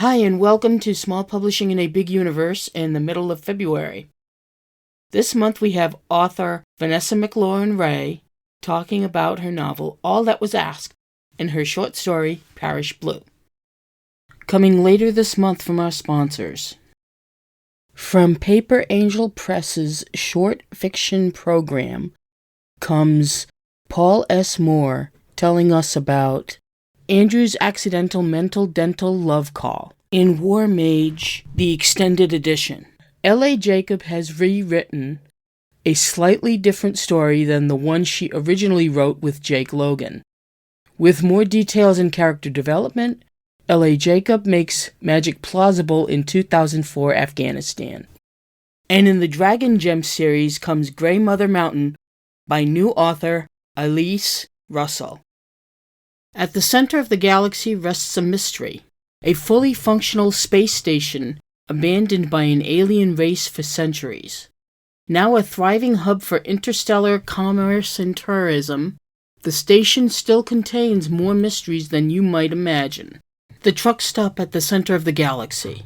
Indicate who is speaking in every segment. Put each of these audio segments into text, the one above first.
Speaker 1: Hi, and welcome to Small Publishing in a Big Universe in the middle of February. This month we have author Vanessa MacLaren-Wray talking about her novel All That Was Asked and her short story Parish Blue. Coming later this month from our sponsors. From Paper Angel Press's short fiction program comes Paul S. Moore telling us about Andrew's Accidental Mental Dental Love Call in War Mage, the extended edition. L.A. Jacob has rewritten a slightly different story than the one she originally wrote with Jake Logan. With more details and character development, L.A. Jacob makes magic plausible in 2004 Afghanistan. And in the Dragon Gem series comes Grey Mother Mountain by new author Elise Russell. At the center of the galaxy rests a mystery, a fully functional space station abandoned by an alien race for centuries. Now a thriving hub for interstellar commerce and tourism, the station still contains more mysteries than you might imagine. The truck stop at the center of the galaxy.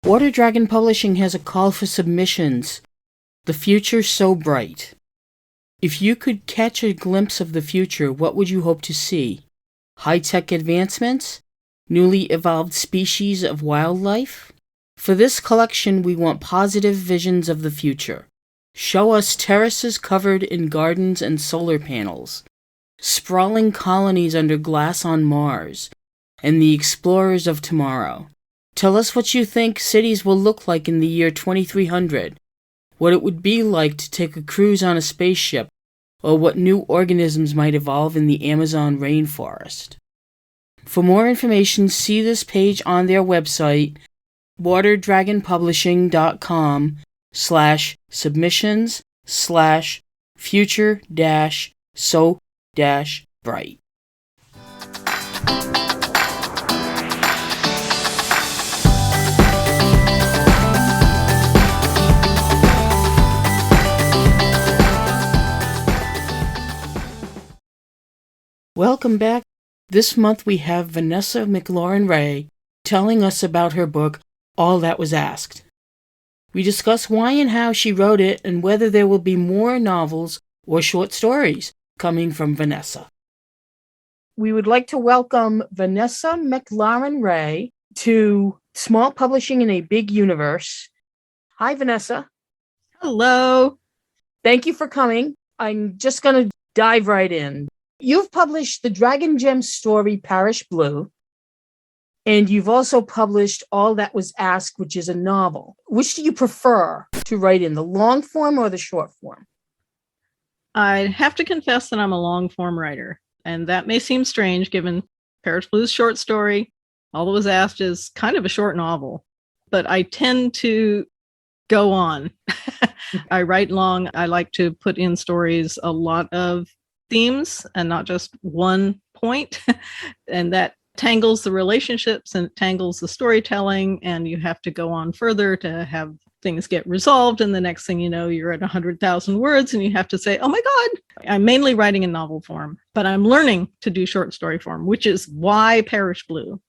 Speaker 1: Water Dragon Publishing has a call for submissions. The future so bright. If you could catch a glimpse of the future, what would you hope to see? High-tech advancements? Newly evolved species of wildlife? For this collection, we want positive visions of the future. Show us terraces covered in gardens and solar panels, sprawling colonies under glass on Mars, and the explorers of tomorrow. Tell us what you think cities will look like in the year 2300, what it would be like to take a cruise on a spaceship, or what new organisms might evolve in the Amazon rainforest. For more information, see this page on their website, waterdragonpublishing.com/submissions/future-so-bright. Welcome back. This month we have Vanessa MacLaren-Wray telling us about her book, All That Was Asked. We discuss why and how she wrote it and whether there will be more novels or short stories coming from Vanessa. We would like to welcome Vanessa MacLaren-Wray to Small Publishing in a Big Universe. Hi, Vanessa.
Speaker 2: Hello.
Speaker 1: Thank you for coming. I'm just going to dive right in. You've published the Dragon Gem story Parish Blue, and you've also published All That Was Asked, which is a novel. Which do you prefer to write in, the long form or the short form?
Speaker 2: I have to confess that I'm a long form writer, and that may seem strange given Parish Blue's short story. All That Was Asked is kind of a short novel, but I tend to go on. I write long. I like to put in stories a lot of themes and not just one point. And that tangles the relationships and tangles the storytelling, and you have to go on further to have things get resolved. And the next thing you know, you're at 100,000 words and you have to say, oh my God, I'm mainly writing in novel form, but I'm learning to do short story form, which is why Parish Blue.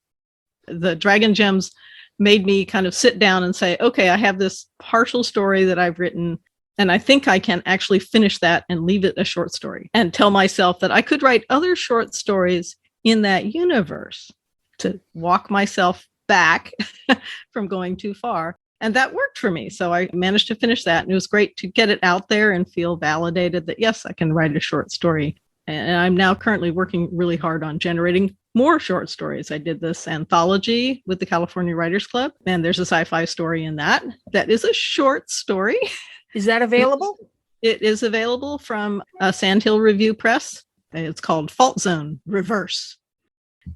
Speaker 2: The Dragon Gems made me kind of sit down and say, okay, I have this partial story that I've written, and I think I can actually finish that and leave it a short story and tell myself that I could write other short stories in that universe to walk myself back from going too far. And that worked for me. So I managed to finish that. And it was great to get it out there and feel validated that, yes, I can write a short story. And I'm now currently working really hard on generating more short stories. I did this anthology with the California Writers Club, and there's a sci-fi story in that. That is a short story.
Speaker 1: Is that available?
Speaker 2: It is available from Sandhill Review Press. It's called Fault Zone Reverse.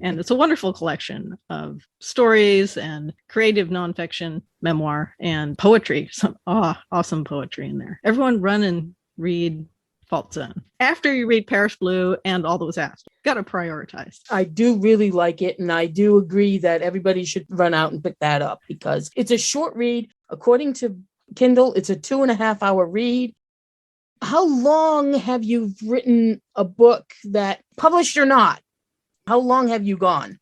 Speaker 2: And it's a wonderful collection of stories and creative nonfiction, memoir, and poetry. Some awesome poetry in there. Everyone run and read Fault Zone. After you read Paris Blue and All That Was Asked, got to prioritize.
Speaker 1: I do really like it, and I do agree that everybody should run out and pick that up because it's a short read. According to Kindle, it's a 2.5-hour read. How long have you written a book that, published or not, how long have you gone?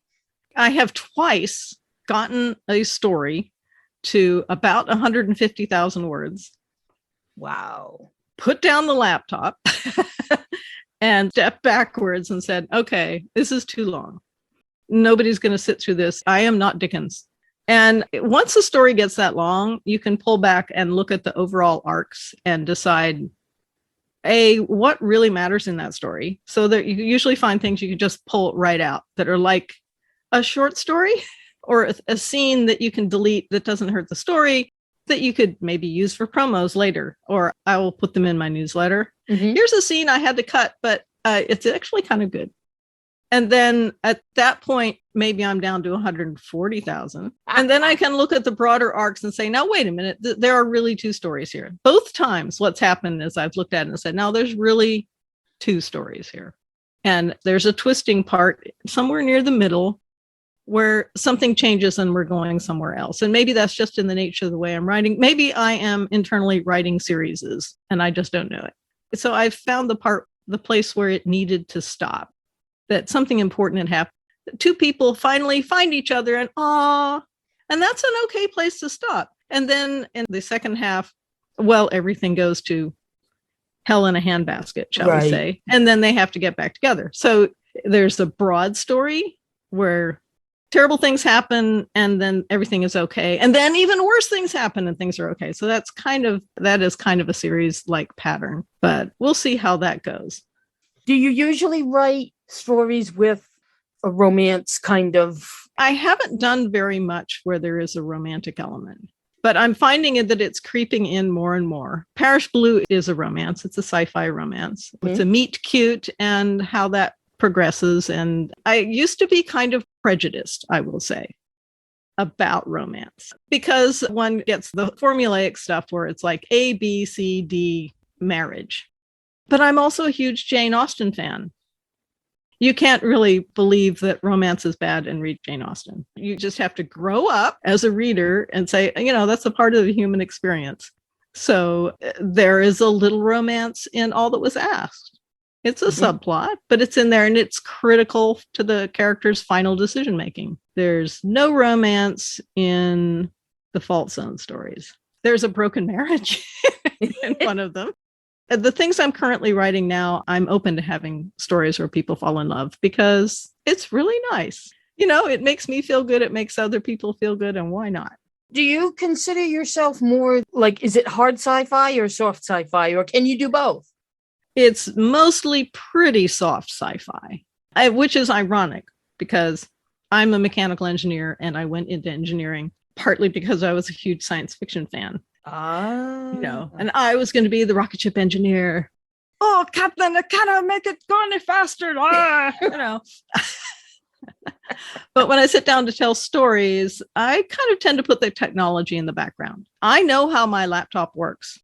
Speaker 2: I have twice gotten a story to about 150,000 words.
Speaker 1: Wow.
Speaker 2: Put down the laptop and stepped backwards and said, okay, this is too long. Nobody's going to sit through this. I am not Dickens. And once the story gets that long, you can pull back and look at the overall arcs and decide, what really matters in that story. So that you usually find things you can just pull right out that are like a short story or a scene that you can delete that doesn't hurt the story, that you could maybe use for promos later, or I will put them in my newsletter.
Speaker 1: Mm-hmm.
Speaker 2: Here's a scene I had to cut, but it's actually kind of good. And then at that point, maybe I'm down to 140,000. And then I can look at the broader arcs and say, now, wait a minute, there are really two stories here. Both times what's happened is I've looked at it and said, now there's really two stories here. And there's a twisting part somewhere near the middle where something changes and we're going somewhere else. And maybe that's just in the nature of the way I'm writing. Maybe I am internally writing series and I just don't know it. So I found the place where it needed to stop, that something important had happened. Two people finally find each other and that's an okay place to stop. And then in the second half, well, everything goes to hell in a handbasket, shall we say. And then they have to get back together. So there's a broad story where terrible things happen and then everything is okay. And then even worse things happen and things are okay. So that is kind of a series like pattern, but we'll see how that goes.
Speaker 1: Do you usually write stories with a romance kind of?
Speaker 2: I haven't done very much where there is a romantic element, but I'm finding that it's creeping in more and more. Paris Blue is a romance. It's a sci-fi romance. Mm-hmm. It's a meet cute and how that progresses. And I used to be kind of prejudiced, I will say, about romance because one gets the formulaic stuff where it's like A, B, C, D, marriage. But I'm also a huge Jane Austen fan. You can't really believe that romance is bad and read Jane Austen. You just have to grow up as a reader and say, that's a part of the human experience. So there is a little romance in All That Was Asked. It's a subplot, but it's in there and it's critical to the character's final decision making. There's no romance in the Fault Zone stories. There's a broken marriage in one of them. The things I'm currently writing now, I'm open to having stories where people fall in love because it's really nice. It makes me feel good. It makes other people feel good. And why not?
Speaker 1: Do you consider yourself more like, is it hard sci-fi or soft sci-fi, or can you do both?
Speaker 2: It's mostly pretty soft sci-fi, which is ironic because I'm a mechanical engineer and I went into engineering partly because I was a huge science fiction fan. And I was going to be the rocket ship engineer. Oh, Captain, I cannot make it go any faster. But when I sit down to tell stories, I kind of tend to put the technology in the background. I know how my laptop works,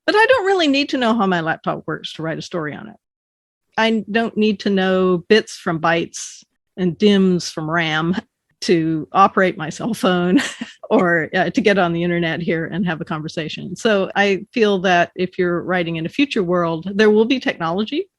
Speaker 2: but I don't really need to know how my laptop works to write a story on it. I don't need to know bits from bytes and DIMMs from RAM to operate my cell phone or to get on the internet here and have a conversation. So I feel that if you're writing in a future world, there will be technology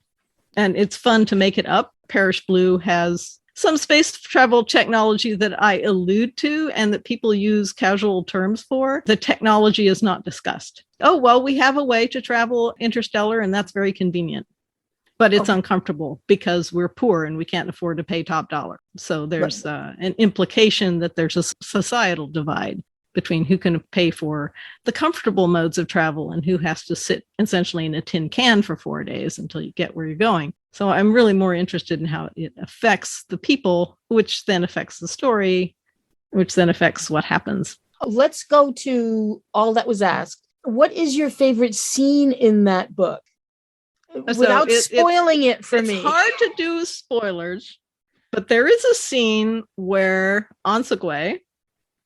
Speaker 2: and it's fun to make it up. Paris Blue has some space travel technology that I allude to and that people use casual terms for. The technology is not discussed. Oh, well, we have a way to travel interstellar and that's very convenient. But it's uncomfortable because we're poor and we can't afford to pay top dollar. So there's an implication that there's a societal divide between who can pay for the comfortable modes of travel and who has to sit essentially in a tin can for 4 days until you get where you're going. So I'm really more interested in how it affects the people, which then affects the story, which then affects what happens.
Speaker 1: Let's go to All That Was Asked. What is your favorite scene in that book? Without spoiling it for me.
Speaker 2: It's hard to do spoilers, but there is a scene where Ansegwe,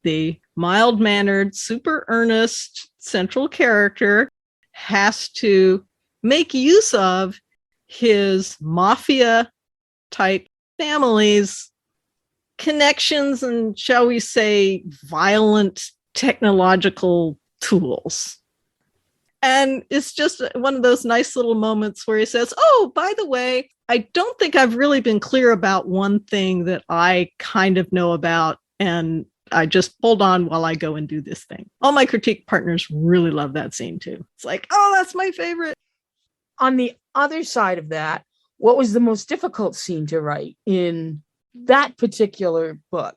Speaker 2: the mild-mannered, super earnest central character, has to make use of his mafia type family's connections and, shall we say, violent technological tools. And it's just one of those nice little moments where he says, oh, by the way, I don't think I've really been clear about one thing that I kind of know about. And I just hold on while I go and do this thing. All my critique partners really love that scene too. It's like, oh, that's my favorite.
Speaker 1: On the other side of that, what was the most difficult scene to write in that particular book?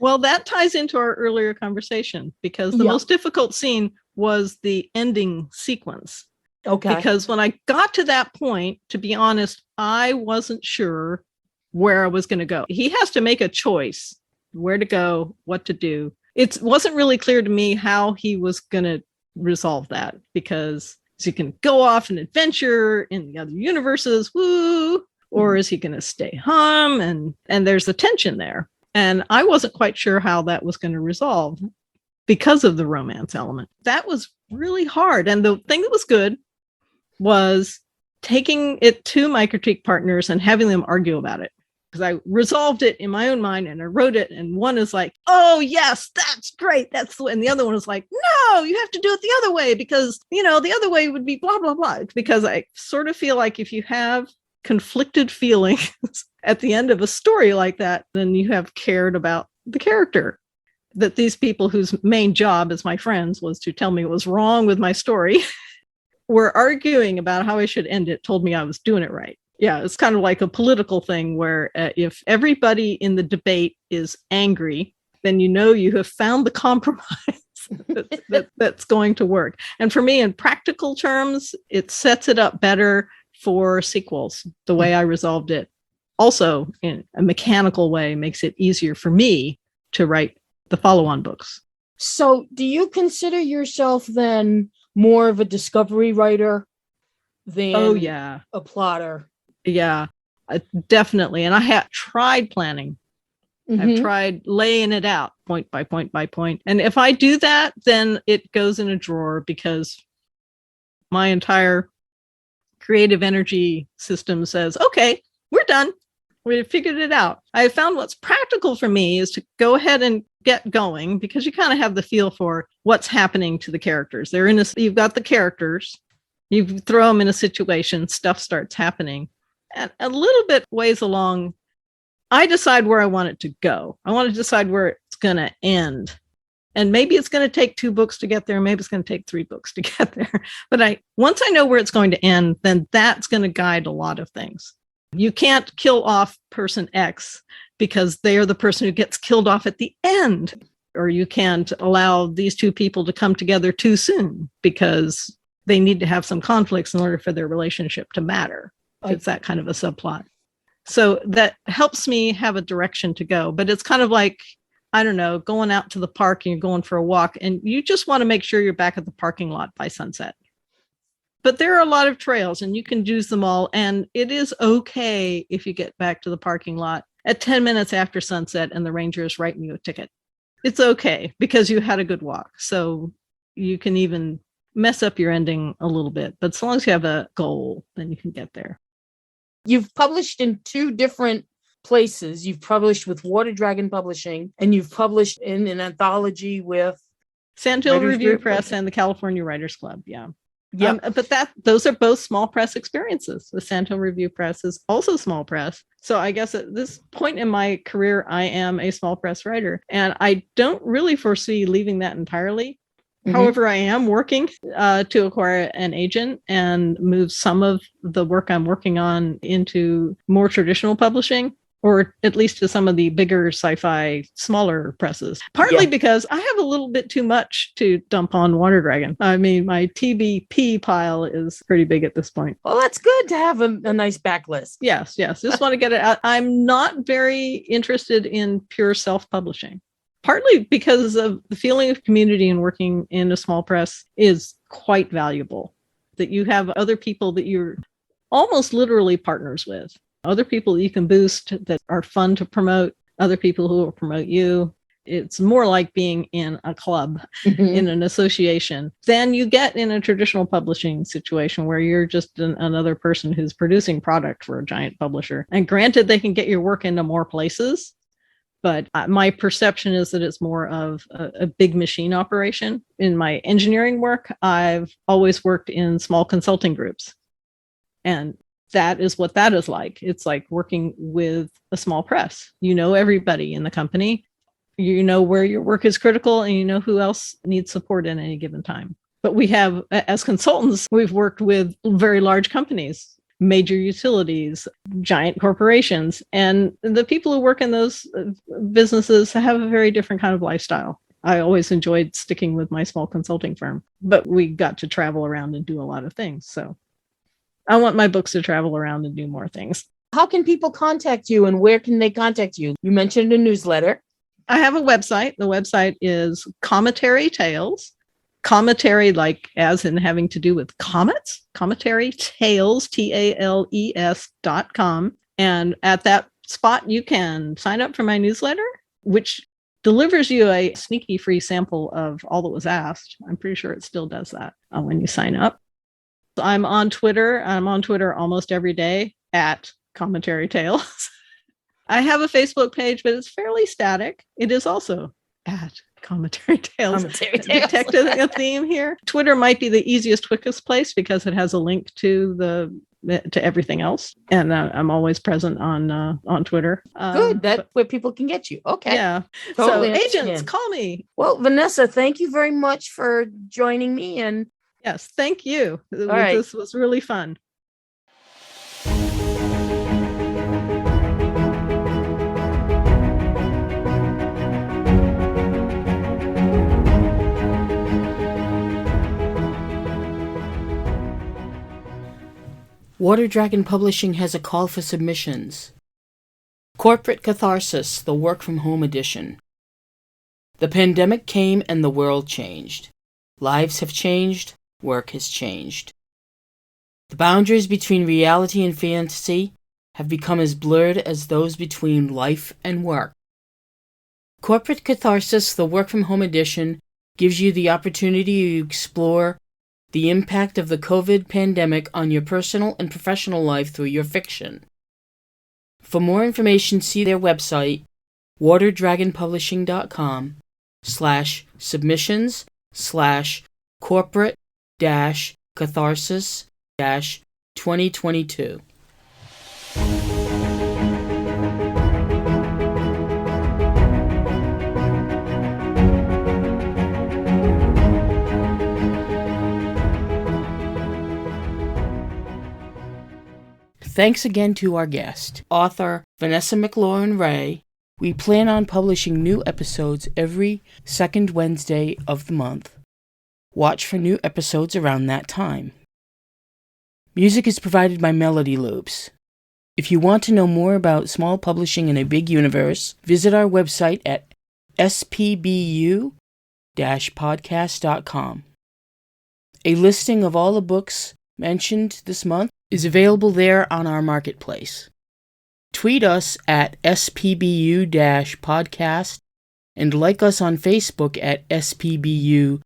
Speaker 2: Well, that ties into our earlier conversation, because the most difficult scene was the ending sequence.
Speaker 1: Okay.
Speaker 2: Because when I got to that point, to be honest, I wasn't sure where I was going to go. He has to make a choice where to go, what to do. It wasn't really clear to me how he was going to resolve that, because is he going to go off and adventure in the other universes? Woo! Or is he going to stay home? And there's a tension there. And I wasn't quite sure how that was going to resolve because of the romance element. That was really hard. And the thing that was good was taking it to my critique partners and having them argue about it. Because I resolved it in my own mind and I wrote it. And one is like, oh, yes, that's great. That's the way. And the other one is like, no, you have to do it the other way because, the other way would be blah, blah, blah. Because I sort of feel like if you have conflicted feelings at the end of a story like that, then you have cared about the character. That these people whose main job as my friends was to tell me what was wrong with my story were arguing about how I should end it, told me I was doing it right. Yeah, it's kind of like a political thing where if everybody in the is angry, then you have found the compromise that's going to work. And for me, in practical terms, it sets it up better for sequels, the way I resolved it. Also, in a mechanical way, makes it easier for me to write the follow-on books.
Speaker 1: So do you consider yourself then more of a discovery writer than a plotter?
Speaker 2: Yeah, definitely. And I have tried planning. Mm-hmm. I've tried laying it out point by point by point. And if I do that, then it goes in a drawer because my entire creative energy system says, okay, we're done. We figured it out. I found what's practical for me is to go ahead and get going because you kind of have the feel for what's happening to the characters. You've got the characters, you throw them in a situation, stuff starts happening. And a little bit ways along, I decide where I want it to go. I want to decide where it's going to end. And maybe it's going to take 2 books to get there. Maybe it's going to take 3 books to get there. But once I know where it's going to end, then that's going to guide a lot of things. You can't kill off person X because they are the person who gets killed off at the end. Or you can't allow these 2 people to come together too soon because they need to have some conflicts in order for their relationship to matter. It's that kind of a subplot. So that helps me have a direction to go. But it's kind of like, I don't know, going out to the park and you're going for a walk and you just want to make sure you're back at the parking lot by sunset. But there are a lot of trails and you can use them all. And it is okay if you get back to the parking lot at 10 minutes after sunset and the ranger is writing you a ticket. It's okay because you had a good walk. So you can even mess up your ending a little bit. But as long as you have a goal, then you can get there.
Speaker 1: You've published in 2 different places. You've published with Water Dragon Publishing and you've published in an anthology with
Speaker 2: Sandhill Review Press and the California Writers Club. Yeah. But those are both small press experiences. The Sandhill Review Press is also small press. So I guess at this point in my career, I am a small press writer and I don't really foresee leaving that entirely. Mm-hmm. However, I am working to acquire an agent and move some of the work I'm working on into more traditional publishing, or at least to some of the bigger sci-fi, smaller presses. Partly because I have a little bit too much to dump on Water Dragon. I mean, my TBP pile is pretty big at this point.
Speaker 1: Well, that's good to have a nice backlist.
Speaker 2: Yes. Just want to get it out. I'm not very interested in pure self-publishing. Partly because of the feeling of community and working in a small press is quite valuable. That you have other people that you're almost literally partners with. Other people that you can boost that are fun to promote, other people who will promote you. It's more like being in a club, in an association, than you get in a traditional publishing situation where you're just another person who's producing product for a giant publisher. And granted, they can get your work into more places, but my perception is that it's more of a big machine operation. In my engineering work, I've always worked in small consulting groups. And that is what that is like. It's like working with a small press. You know everybody in the company. You know where your work is critical, and you know who else needs support at any given time. But we have, as consultants, we've worked with very large companies, major utilities, giant corporations, and the people who work in those businesses have a very different kind of lifestyle. I always enjoyed sticking with my small consulting firm, but we got to travel around and do a lot of things. So I want my books to travel around and do more things.
Speaker 1: How can people contact you, and where can they contact you? You mentioned a newsletter.
Speaker 2: I have a website. The website is Cometary Tales. Cometary, like as in having to do with comets. Cometary Tales, TALES.com. And at that spot, you can sign up for my newsletter, which delivers you a sneaky free sample of all that was asked. I'm pretty sure it still does that when you sign up. I'm on Twitter. I'm on Twitter almost every day at Cometary Tales. I have a Facebook page, but it's fairly static. It is also at Cometary Tales. Detecting a theme here. Twitter might be the easiest, quickest place because it has a link to everything else, and I'm always present on Twitter.
Speaker 1: Good, that's where people can get you. Okay.
Speaker 2: Yeah.
Speaker 1: Totally
Speaker 2: so agents, call me.
Speaker 1: Well, Vanessa, thank you very much for joining me. And
Speaker 2: yes, thank you.
Speaker 1: Right.
Speaker 2: This was really fun.
Speaker 1: Water Dragon Publishing has a call for submissions. Corporate Catharsis, the Work From Home Edition. The pandemic came and the world changed. Lives have changed, work has changed. The boundaries between reality and fantasy have become as blurred as those between life and work. Corporate Catharsis, the Work From Home Edition, gives you the opportunity to explore the impact of the COVID pandemic on your personal and professional life through your fiction. For more information, see their website, waterdragonpublishing.com/submissions/corporate-catharsis-2022. Thanks again to our guest, author Vanessa MacLaren-Wray. We plan on publishing new episodes every second Wednesday of the month. Watch for new episodes around that time. Music is provided by Melody Loops. If you want to know more about small publishing in a big universe, visit our website at spbu-podcast.com. A listing of all the books mentioned this month is available there on our marketplace. Tweet us at spbu-podcast and like us on Facebook at spbu-podcast.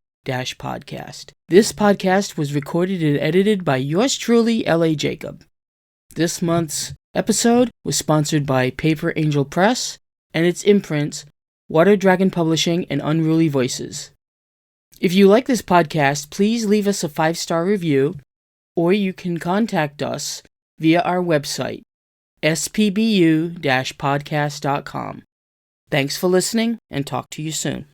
Speaker 1: This podcast was recorded and edited by yours truly, L.A. Jacob. This month's episode was sponsored by Paper Angel Press and its imprints, Water Dragon Publishing and Unruly Voices. If you like this podcast, please leave us a 5-star review, or you can contact us via our website, spbu-podcast.com. Thanks for listening, and talk to you soon.